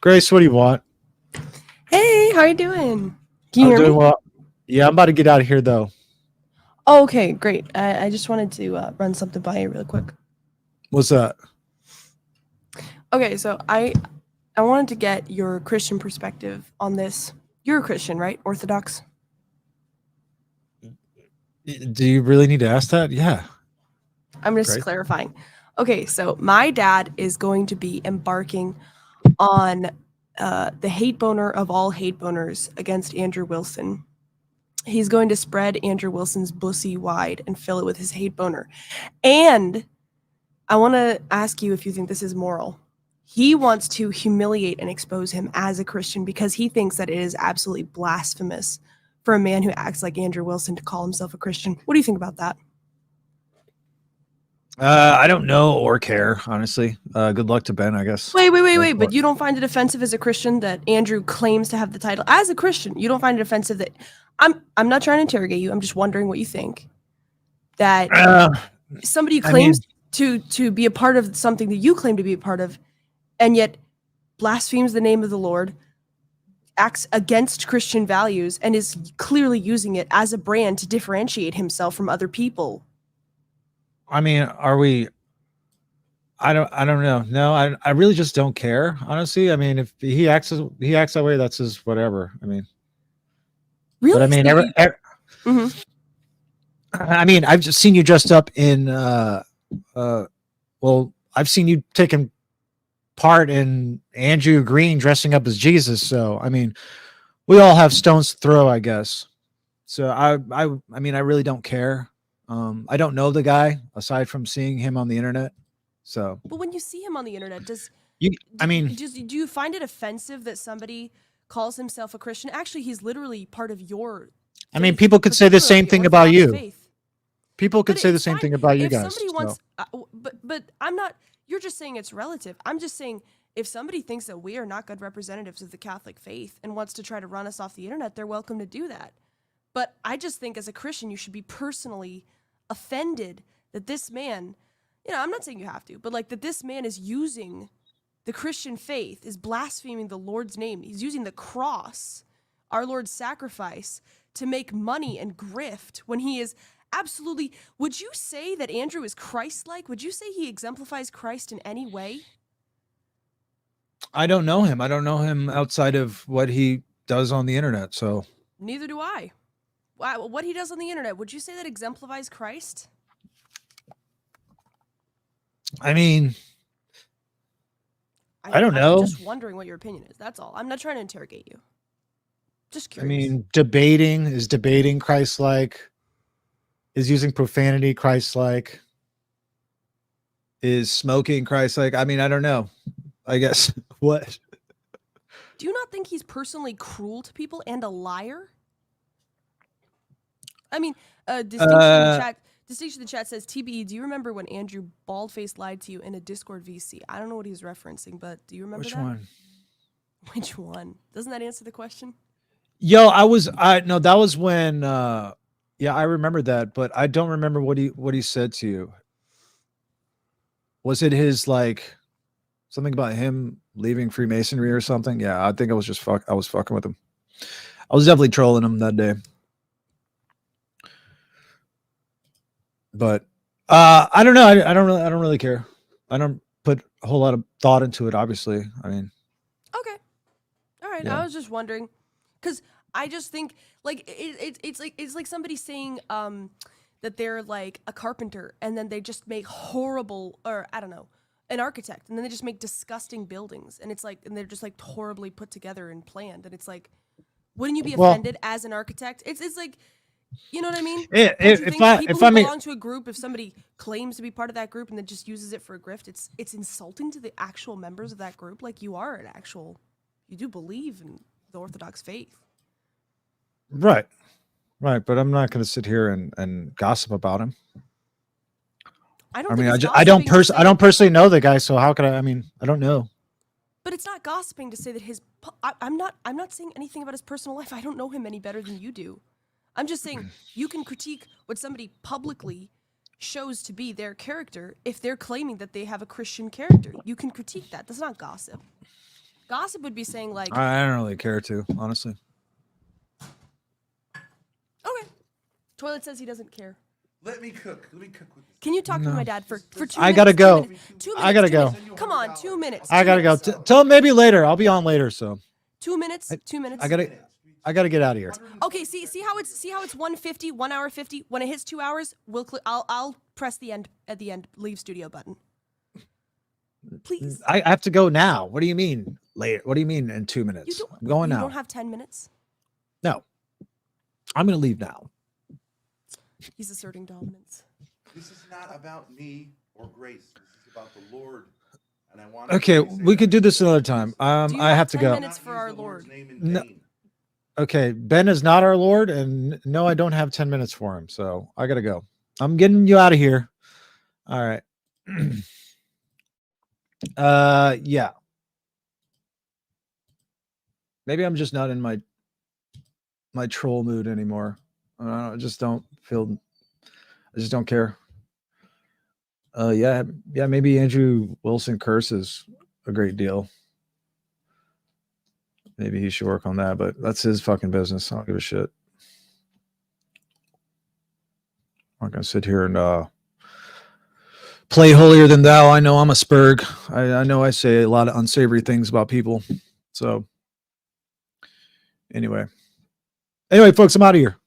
Grace, what do you want? Hey, how you doing? Can you I'm hear doing me? well. Yeah, I'm about to get out of here though. Oh, okay, great. I just wanted to run something by you real quick. What's that? Okay, so I wanted to get your Christian perspective on this. You're a Christian, right? Orthodox. Do you really need to ask that? Yeah, I'm just Grace. clarifying. Okay, so my dad is going to be embarking on the hate boner of all hate boners against Andrew Wilson. He's going to spread Andrew Wilson's bussy wide and fill it with his hate boner. And I want to ask you if you think this is moral. He wants to humiliate and expose him as a Christian because he thinks that it is absolutely blasphemous for a man who acts like Andrew Wilson to call himself a Christian. What do you think about that? I don't know or care, honestly. Good luck to Ben, I guess. Wait. But you don't find it offensive as a Christian that Andrew claims to have the title as a Christian? You don't find it offensive that I'm not trying to interrogate you. I'm just wondering what you think. That Uh, somebody I mean, claims to be a part of something that you claim to be a part of, and yet blasphemes the name of the Lord, acts against Christian values, and is clearly using it as a brand to differentiate himself from other people. are we? I don't know. No, I really just don't care, honestly. I mean, if he acts that way, that's his whatever. I mean, but Really? I mean, Mhm. I've just seen you dressed up in. Well, I've seen you taking part in Andrew Green dressing up as Jesus. So, I mean, we all have stones to throw, I guess. So I really don't care. I don't know the guy aside from seeing him on the internet. So But when you see him on the internet, you, I mean, do you find it offensive that somebody calls himself a Christian? Actually, he's literally part of your faith, people could say the particularly same the thing about Orthodox you. faith. People could But say the it's same fine thing about you if guys. somebody So wants. But I'm not. You're just saying it's relative. I'm just saying if somebody thinks that we are not good representatives of the Catholic faith and wants to try to run us off the internet, they're welcome to do that. But I just think as a Christian, you should be personally offended that this man. I'm not saying you have to, but like that this man is using the Christian faith, is blaspheming the Lord's name. He's using the cross, our Lord's sacrifice, to make money and grift when he is absolutely. Would you say that Andrew is Christ-like? Would you say he exemplifies Christ in any way? I don't know him. I don't know him outside of what he does on the internet. So Neither do I. Wow, what he does on the internet, would you say that exemplifies Christ? I mean, I don't I'm know. just wondering what your opinion is. That's all. I'm not trying to interrogate you. Just I curious. mean, debating Christ like, is using profanity Christ like, is smoking Christ like. I mean, I don't know. I guess what? Do you not think he's personally cruel to people and a liar? I mean, distinction in the Uh, chat. Distinction in the chat says, "TBE, do you remember when Andrew Baldface lied to you in a Discord VC?" I don't know what he's referencing, but do you remember which that? one? Which one? Doesn't that answer the question? Yo, I no, that was when yeah, I remember that, but I don't remember what he said to you. Was it his like something about him leaving Freemasonry or something? Yeah, I think I was fucking with him. I was definitely trolling him that day. But I don't know. I don't really care. I don't put a whole lot of thought into it, obviously. I mean, Okay, all right. yeah. I was just wondering, because I just think like it's like somebody saying that they're like a carpenter and then they just make horrible, or I don't know, an architect, and then they just make disgusting buildings, and it's like, and they're just like horribly put together and planned, and it's like, wouldn't you be Well, offended as an architect? It's like, you know what I mean? I- Don't you if think I people if who I mean belong to a group, if somebody claims to be part of that group and then just uses it for a grift, it's insulting to the actual members of that group? Like, you are an actual, you do believe in the Orthodox faith. right, right, but I'm not going to sit here and gossip about him. I don't I think mean, it's gossiping to I say, don't personally know the guy, so how could I? I mean, I don't know. but it's not gossiping to say that I'm not saying anything about his personal life. I don't know him any better than you do. I'm just saying you can critique what somebody publicly shows to be their character if they're claiming that they have a Christian character. You can critique that. That's not gossip. Gossip would be saying like, I don't really care to, honestly. okay. Toilet says he doesn't care. Let me cook. Let me cook with this. Can you talk to No. my dad for 2 minutes? I gotta 2 go. minutes, 2 minutes. I gotta 2 go. minutes. Come on, 2 minutes. I 2 gotta go. minutes. Tell him maybe later. I'll be on later. So 2 minutes. 2 minutes. I gotta get out of here. Okay, see how it's 150, 1 hour 50. When it hits 2 hours, I'll press the end at the end leave studio button. Please. I have to go now. What do you mean later? What do you mean in 2 minutes? I'm going You now. don't have 10 minutes. No, I'm gonna leave now. He's asserting dominance. This is not about me or Grace. This is about the Lord. And I want. Okay, we could do this another time. Do you I have to 10 go. minutes for our Lord? No. Okay, Ben is not our Lord, and no, I don't have 10 minutes for him, so I gotta go. I'm getting you out of here. All right. Yeah. Maybe I'm just not in my troll mood anymore. I just don't feel. I just don't care. Yeah. Maybe Andrew Wilson curses a great deal. Maybe he should work on that, but that's his fucking business. I don't give a shit. I'm not gonna sit here and play holier than thou. I know I'm a spurg. I know I say a lot of unsavory things about people. So anyway, folks, I'm out of here.